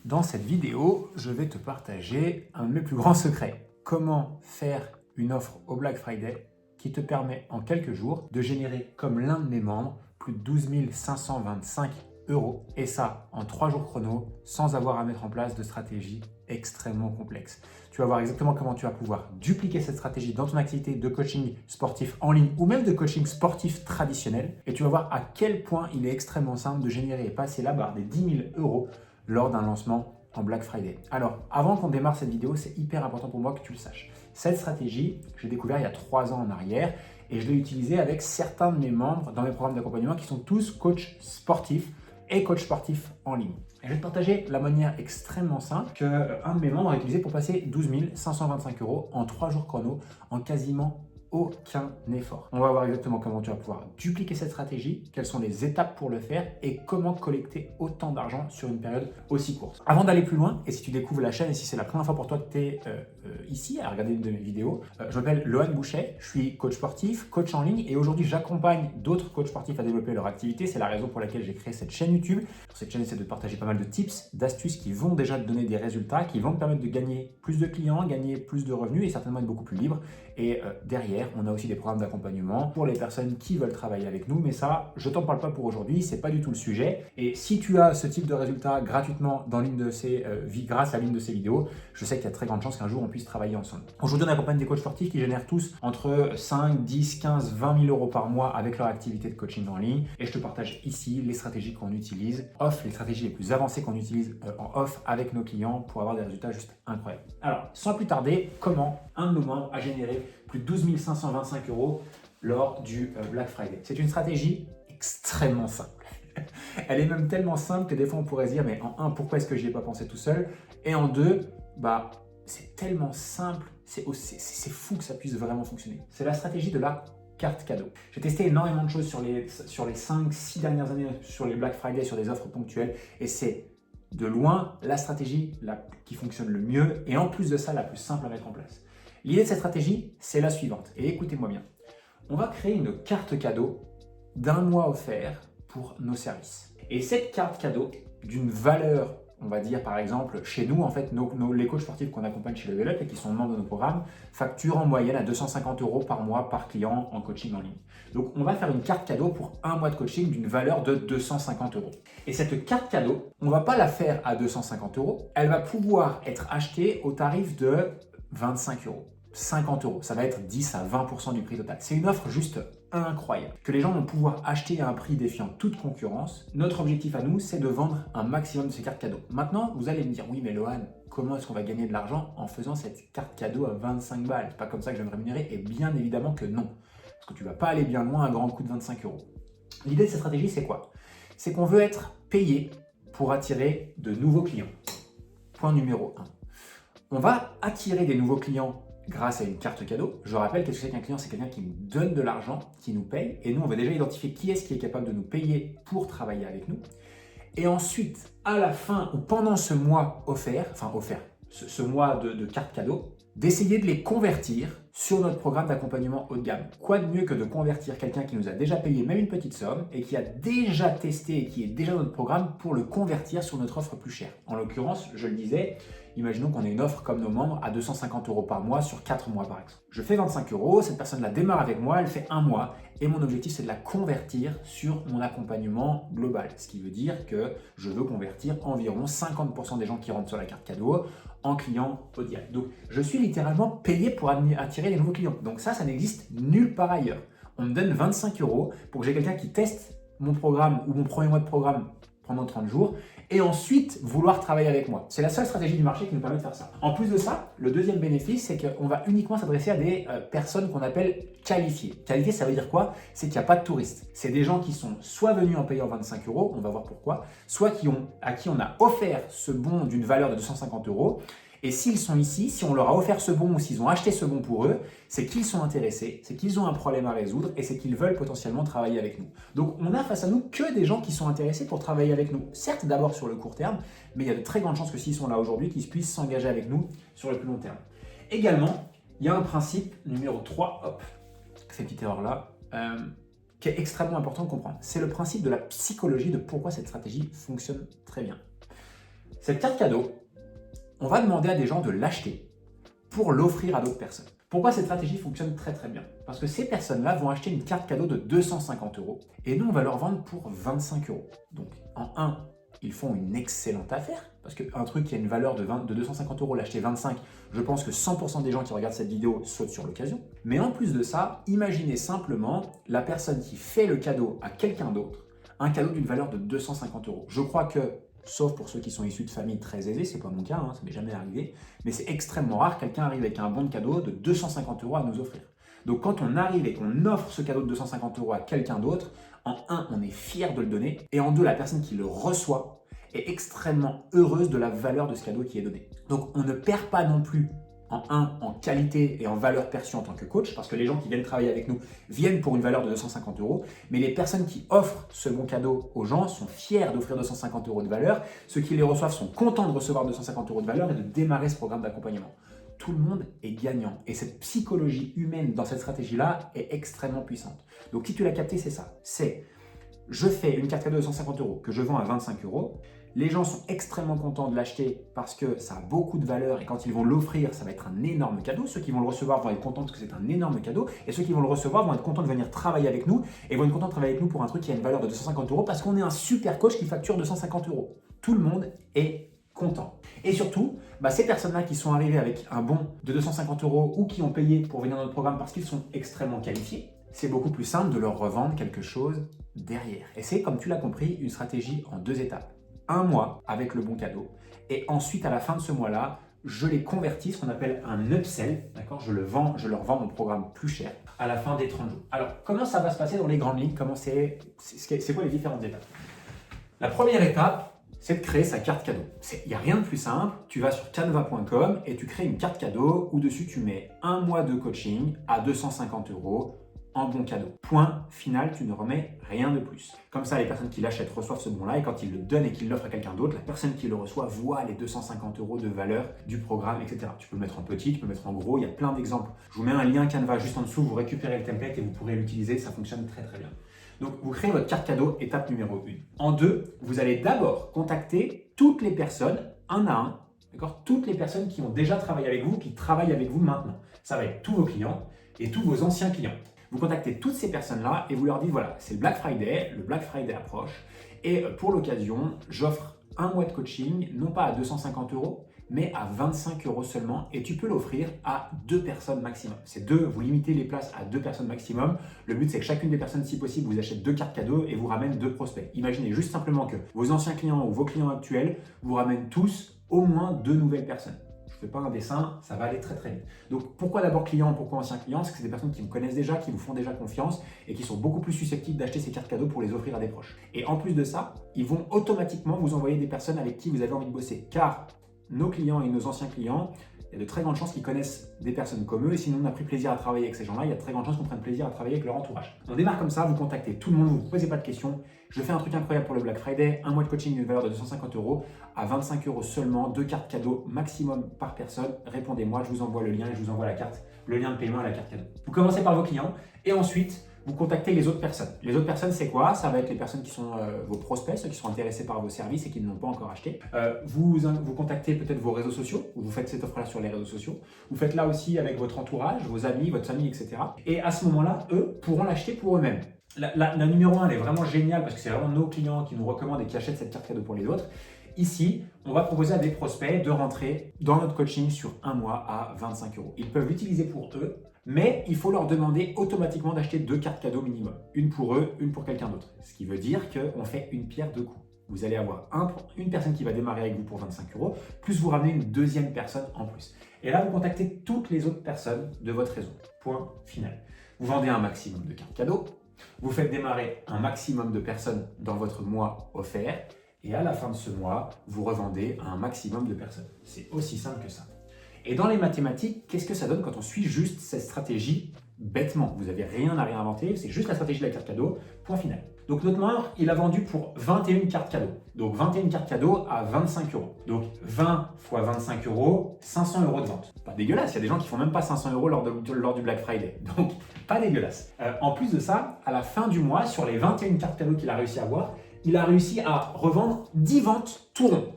Dans cette vidéo, je vais te partager un de mes plus grands secrets. Comment faire une offre au Black Friday qui te permet en quelques jours de générer, comme l'un de mes membres, plus de 12 525 €. Et ça, en 3 jours chrono, sans avoir à mettre en place de stratégie extrêmement complexe. Tu vas voir exactement comment tu vas pouvoir dupliquer cette stratégie dans ton activité de coaching sportif en ligne ou même de coaching sportif traditionnel. Et tu vas voir à quel point il est extrêmement simple de générer et passer la barre des 10 000 € lors d'un lancement en Black Friday. Alors, avant qu'on démarre cette vidéo, c'est hyper important pour moi que tu le saches. Cette stratégie, j'ai découvert il y a 3 ans en arrière et je l'ai utilisée avec certains de mes membres dans mes programmes d'accompagnement qui sont tous coachs sportifs et coachs sportifs en ligne. Et je vais te partager la manière extrêmement simple qu'un de mes membres a utilisé pour passer 12 525 € en 3 jours chrono en quasiment aucun effort. On va voir exactement comment tu vas pouvoir dupliquer cette stratégie, quelles sont les étapes pour le faire et comment collecter autant d'argent sur une période aussi courte. Avant d'aller plus loin, et si tu découvres la chaîne et si c'est la première fois pour toi que tu es ici à regarder une de mes vidéos, je m'appelle Lohan Bouchet, je suis coach sportif, coach en ligne et aujourd'hui j'accompagne d'autres coachs sportifs à développer leur activité. C'est la raison pour laquelle j'ai créé cette chaîne YouTube. Cette chaîne essaie de partager pas mal de tips, d'astuces qui vont déjà te donner des résultats, qui vont te permettre de gagner plus de clients, gagner plus de revenus et certainement être beaucoup plus libre. Et derrière, on a aussi des programmes d'accompagnement pour les personnes qui veulent travailler avec nous. Mais ça, je t'en parle pas pour aujourd'hui, c'est pas du tout le sujet. Et si tu as ce type de résultat gratuitement dans l'une de ces grâce à l'une de ces vidéos, je sais qu'il y a très grande chance qu'un jour on puisse travailler ensemble. Aujourd'hui, on accompagne des coachs sportifs qui génèrent tous entre 5, 10, 15, 20 000 € par mois avec leur activité de coaching en ligne. Et je te partage ici les stratégies qu'on utilise off, les stratégies les plus avancées qu'on utilise en off avec nos clients pour avoir des résultats juste incroyables. Alors, sans plus tarder, comment un de nos membres a généré plus de 12 525 € lors du Black Friday. C'est une stratégie extrêmement simple. Elle est même tellement simple que des fois on pourrait se dire mais en un, pourquoi est-ce que j'y ai pas pensé tout seul? Et en deux, c'est tellement simple, c'est fou que ça puisse vraiment fonctionner. C'est la stratégie de la carte cadeau. J'ai testé énormément de choses sur les 5-6 dernières années sur les Black Friday, sur des offres ponctuelles et c'est de loin la stratégie qui fonctionne le mieux et en plus de ça la plus simple à mettre en place. L'idée de cette stratégie, c'est la suivante. Et écoutez-moi bien. On va créer une carte cadeau d'un mois offert pour nos services. Et cette carte cadeau, d'une valeur, on va dire par exemple, chez nous, en fait, les coachs sportifs qu'on accompagne chez Level Up et qui sont membres de nos programmes, facturent en moyenne à 250 € par mois par client en coaching en ligne. Donc, on va faire une carte cadeau pour un mois de coaching d'une valeur de 250 €. Et cette carte cadeau, on ne va pas la faire à 250 €. Elle va pouvoir être achetée au tarif de 25 €. 50 €, ça va être 10 à 20% du prix total. C'est une offre juste incroyable que les gens vont pouvoir acheter à un prix défiant toute concurrence. Notre objectif à nous, c'est de vendre un maximum de ces cartes cadeaux. Maintenant, vous allez me dire, oui mais Lohan, comment est-ce qu'on va gagner de l'argent en faisant cette carte cadeau à 25 balles? C'est pas comme ça que je vais me rémunérer? Et bien évidemment que non, parce que tu vas pas aller bien loin à un grand coût de 25 €. L'idée de cette stratégie, c'est quoi? C'est qu'on veut être payé pour attirer de nouveaux clients. Point numéro 1. On va attirer des nouveaux clients grâce à une carte cadeau. Je rappelle, qu'est-ce que c'est qu'un client? C'est quelqu'un qui nous donne de l'argent, qui nous paye. Et nous, on va déjà identifier qui est-ce qui est capable de nous payer pour travailler avec nous. Et ensuite, à la fin ou pendant ce mois ce mois de carte cadeau, d'essayer de les convertir sur notre programme d'accompagnement haut de gamme. Quoi de mieux que de convertir quelqu'un qui nous a déjà payé même une petite somme et qui a déjà testé et qui est déjà dans notre programme pour le convertir sur notre offre plus chère. En l'occurrence, je le disais, imaginons qu'on ait une offre comme nos membres à 250 € par mois sur 4 mois par exemple. Je fais 25 €, cette personne la démarre avec moi, elle fait un mois et mon objectif c'est de la convertir sur mon accompagnement global. Ce qui veut dire que je veux convertir environ 50% des gens qui rentrent sur la carte cadeau en clients haut de gamme. Donc je suis littéralement payé pour attirer des nouveaux clients. Donc ça n'existe nulle part ailleurs. On me donne 25 € pour que j'ai quelqu'un qui teste mon programme ou mon premier mois de programme pendant 30 jours et ensuite vouloir travailler avec moi. C'est la seule stratégie du marché qui nous permet de faire ça. En plus de ça, le deuxième bénéfice, c'est qu'on va uniquement s'adresser à des personnes qu'on appelle qualifiées. Qualifiées, ça veut dire quoi? C'est qu'il n'y a pas de touristes. C'est des gens qui sont soit venus en payant 25 €, on va voir pourquoi, soit à qui on a offert ce bon d'une valeur de 250 €. Et s'ils sont ici, si on leur a offert ce bon ou s'ils ont acheté ce bon pour eux, c'est qu'ils sont intéressés, c'est qu'ils ont un problème à résoudre et c'est qu'ils veulent potentiellement travailler avec nous. Donc on a face à nous que des gens qui sont intéressés pour travailler avec nous. Certes d'abord sur le court terme, mais il y a de très grandes chances que s'ils sont là aujourd'hui, qu'ils puissent s'engager avec nous sur le plus long terme. Également, il y a un principe numéro 3, cette petite erreur-là, qui est extrêmement important de comprendre. C'est le principe de la psychologie de pourquoi cette stratégie fonctionne très bien. Cette carte cadeau, on va demander à des gens de l'acheter pour l'offrir à d'autres personnes. Pourquoi cette stratégie fonctionne très très bien? Parce que ces personnes-là vont acheter une carte cadeau de 250 € et nous on va leur vendre pour 25 €. Donc en un, ils font une excellente affaire parce qu'un truc qui a une valeur de 250 €, l'acheter 25, je pense que 100% des gens qui regardent cette vidéo sautent sur l'occasion. Mais en plus de ça, imaginez simplement la personne qui fait le cadeau à quelqu'un d'autre, un cadeau d'une valeur de 250 €. Je crois que, sauf pour ceux qui sont issus de familles très aisées, c'est pas mon cas, ça m'est jamais arrivé, mais c'est extrêmement rare que quelqu'un arrive avec un bon de cadeau de 250 € à nous offrir. Donc quand on arrive et qu'on offre ce cadeau de 250 € à quelqu'un d'autre, en un, on est fier de le donner, et en deux, la personne qui le reçoit est extrêmement heureuse de la valeur de ce cadeau qui est donné. Donc on ne perd pas non plus en qualité et en valeur perçue en tant que coach, parce que les gens qui viennent travailler avec nous viennent pour une valeur de 250 €, mais les personnes qui offrent ce bon cadeau aux gens sont fiers d'offrir 250 € de valeur, ceux qui les reçoivent sont contents de recevoir 250 € de valeur et de démarrer ce programme d'accompagnement. Tout le monde est gagnant et cette psychologie humaine dans cette stratégie-là est extrêmement puissante. Donc si tu l'as capté, c'est ça, c'est je fais une carte cadeau de 150 € que je vends à 25 €. Les gens sont extrêmement contents de l'acheter parce que ça a beaucoup de valeur et quand ils vont l'offrir, ça va être un énorme cadeau. Ceux qui vont le recevoir vont être contents parce que c'est un énorme cadeau et ceux qui vont le recevoir vont être contents de venir travailler avec nous et vont être contents de travailler avec nous pour un truc qui a une valeur de 250 € parce qu'on est un super coach qui facture 250 €. Tout le monde est content. Et surtout, ces personnes-là qui sont arrivées avec un bon de 250 € ou qui ont payé pour venir dans notre programme parce qu'ils sont extrêmement qualifiés, c'est beaucoup plus simple de leur revendre quelque chose derrière. Et c'est, comme tu l'as compris, une stratégie en 2 étapes. Un mois avec le bon cadeau et ensuite à la fin de ce mois-là, je les convertis, ce qu'on appelle un upsell, d'accord? Je leur vends mon programme plus cher à la fin des 30 jours. Alors, comment ça va se passer dans les grandes lignes? C'est quoi les différentes étapes? La première étape, c'est de créer sa carte cadeau. Il n'y a rien de plus simple, tu vas sur canva.com et tu crées une carte cadeau où dessus tu mets un mois de coaching à 250 € en bon cadeau. Point final, tu ne remets rien de plus. Comme ça, les personnes qui l'achètent reçoivent ce bon-là et quand ils le donnent et qu'ils l'offrent à quelqu'un d'autre, la personne qui le reçoit voit les 250 € de valeur du programme, etc. Tu peux le mettre en petit, tu peux le mettre en gros, il y a plein d'exemples. Je vous mets un lien Canva juste en dessous, vous récupérez le template et vous pourrez l'utiliser, ça fonctionne très très bien. Donc, vous créez votre carte cadeau, étape numéro 1. En 2, vous allez d'abord contacter toutes les personnes, un à un, d'accord? Toutes les personnes qui ont déjà travaillé avec vous, qui travaillent avec vous maintenant. Ça va être tous vos clients et tous vos anciens clients. Vous contactez toutes ces personnes-là et vous leur dites, voilà, c'est le Black Friday approche et pour l'occasion, j'offre un mois de coaching, non pas à 250 €, mais à 25 € seulement et tu peux l'offrir à 2 personnes maximum. Vous limitez les places à 2 personnes maximum. Le but, c'est que chacune des personnes, si possible, vous achète 2 cartes cadeaux et vous ramène 2 prospects. Imaginez juste simplement que vos anciens clients ou vos clients actuels vous ramènent tous au moins 2 nouvelles personnes. Je ne fais pas un dessin, ça va aller très très vite. Donc pourquoi d'abord clients, pourquoi anciens clients? C'est que c'est des personnes qui vous connaissent déjà, qui vous font déjà confiance et qui sont beaucoup plus susceptibles d'acheter ces cartes cadeaux pour les offrir à des proches. Et en plus de ça, ils vont automatiquement vous envoyer des personnes avec qui vous avez envie de bosser. Car nos clients et nos anciens clients, il y a de très grandes chances qu'ils connaissent des personnes comme eux et sinon on a pris plaisir à travailler avec ces gens-là, il y a de très grandes chances qu'on prenne plaisir à travailler avec leur entourage. On démarre comme ça, vous contactez tout le monde, vous ne posez pas de questions. Je fais un truc incroyable pour le Black Friday, un mois de coaching d'une valeur de 250 € à 25 € seulement, 2 cartes cadeaux maximum par personne. Répondez-moi, je vous envoie le lien et je vous envoie la carte, le lien de paiement à la carte cadeau. Vous commencez par vos clients et ensuite vous contactez les autres personnes. Les autres personnes, c'est quoi? Ça va être les personnes qui sont vos prospects, ceux qui sont intéressés par vos services et qui ne l'ont pas encore acheté. Vous contactez peut-être vos réseaux sociaux, vous faites cette offre-là sur les réseaux sociaux. Vous faites là aussi avec votre entourage, vos amis, votre famille, etc. Et à ce moment-là, eux pourront l'acheter pour eux-mêmes. La numéro 1, elle est vraiment géniale parce que c'est vraiment nos clients qui nous recommandent et qui achètent cette carte cadeau pour les autres. Ici, on va proposer à des prospects de rentrer dans notre coaching sur un mois à 25 €. Ils peuvent l'utiliser pour eux, mais il faut leur demander automatiquement d'acheter 2 cartes cadeaux minimum. Une pour eux, une pour quelqu'un d'autre. Ce qui veut dire qu'on fait une pierre deux coups. Vous allez avoir une personne qui va démarrer avec vous pour 25 €, plus vous ramenez une deuxième personne en plus. Et là, vous contactez toutes les autres personnes de votre réseau. Point final. Vous vendez un maximum de cartes cadeaux, vous faites démarrer un maximum de personnes dans votre mois offert, et à la fin de ce mois, vous revendez à un maximum de personnes. C'est aussi simple que ça. Et dans les mathématiques, qu'est-ce que ça donne quand on suit juste cette stratégie bêtement? Vous n'avez rien à réinventer, c'est juste la stratégie de la carte cadeau, point final. Donc notre membre, il a vendu pour 21 cartes cadeaux. Donc 21 cartes cadeaux à 25 €. Donc 20 fois 25 €, 500 € de vente. Pas dégueulasse, il y a des gens qui font même pas 500 € lors du Black Friday. Donc pas dégueulasse. En plus de ça, à la fin du mois, sur les 21 cartes cadeaux qu'il a réussi à avoir, il a réussi à revendre 10 ventes tout rond.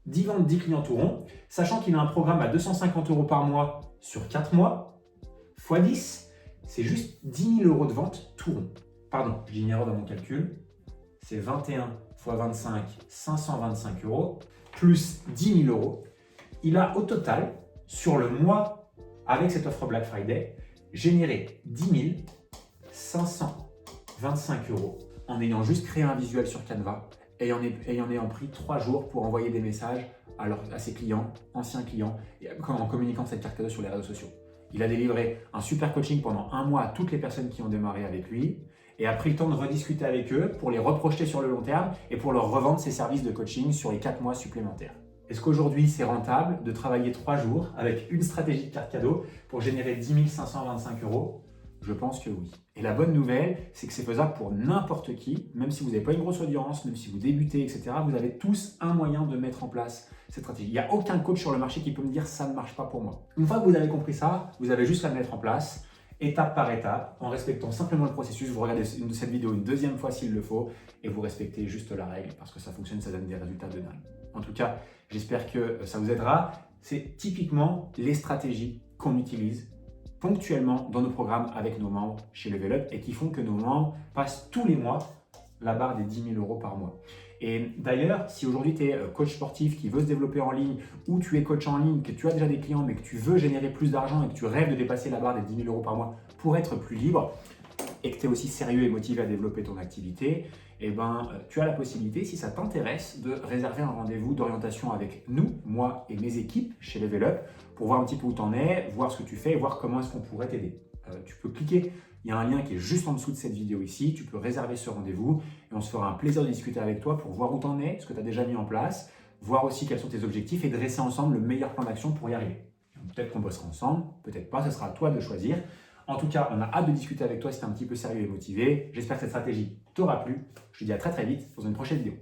10 ventes, 10 clients tout rond, sachant qu'il a un programme à 250 € par mois sur 4 mois, x 10, c'est juste 10 000 € de vente tout rond. Pardon, j'ai une erreur dans mon calcul. C'est 21 x 25, 525 €, plus 10 000 €. Il a au total, sur le mois, avec cette offre Black Friday, généré 10 525 € en ayant juste créé un visuel sur Canva et en ayant pris 3 jours pour envoyer des messages à ses clients, anciens clients, et en communiquant cette carte cadeau sur les réseaux sociaux. Il a délivré un super coaching pendant 1 mois à toutes les personnes qui ont démarré avec lui et a pris le temps de rediscuter avec eux pour les reprojeter sur le long terme et pour leur revendre ses services de coaching sur les 4 mois supplémentaires. Est-ce qu'aujourd'hui, c'est rentable de travailler 3 jours avec une stratégie de carte cadeau pour générer 10 525 €? Je pense que oui. Et la bonne nouvelle, c'est que c'est faisable pour n'importe qui, même si vous n'avez pas une grosse audience, même si vous débutez, etc. Vous avez tous un moyen de mettre en place cette stratégie. Il n'y a aucun coach sur le marché qui peut me dire « ça ne marche pas pour moi ». Une fois que vous avez compris ça, vous avez juste à le mettre en place, étape par étape, en respectant simplement le processus. Vous regardez cette vidéo une deuxième fois s'il le faut et vous respectez juste la règle parce que ça fonctionne, ça donne des résultats de dingue. En tout cas, j'espère que ça vous aidera. C'est typiquement les stratégies qu'on utilise ponctuellement dans nos programmes avec nos membres chez Level Up et qui font que nos membres passent tous les mois la barre des 10 000 € par mois. Et d'ailleurs, si aujourd'hui tu es coach sportif qui veut se développer en ligne ou tu es coach en ligne, que tu as déjà des clients mais que tu veux générer plus d'argent et que tu rêves de dépasser la barre des 10 000 € par mois pour être plus libre et que tu es aussi sérieux et motivé à développer ton activité, eh ben, tu as la possibilité, si ça t'intéresse, de réserver un rendez-vous d'orientation avec nous, moi et mes équipes chez Level Up, pour voir un petit peu où tu en es, voir ce que tu fais et voir comment est-ce qu'on pourrait t'aider. Tu peux cliquer, il y a un lien qui est juste en dessous de cette vidéo ici, tu peux réserver ce rendez-vous et on se fera un plaisir de discuter avec toi pour voir où tu en es, ce que tu as déjà mis en place, voir aussi quels sont tes objectifs et dresser ensemble le meilleur plan d'action pour y arriver. Peut-être qu'on bossera ensemble, peut-être pas, ce sera à toi de choisir. En tout cas, on a hâte de discuter avec toi si tu es un petit peu sérieux et motivé. J'espère que cette stratégie t'aura plu. Je te dis à très vite dans une prochaine vidéo.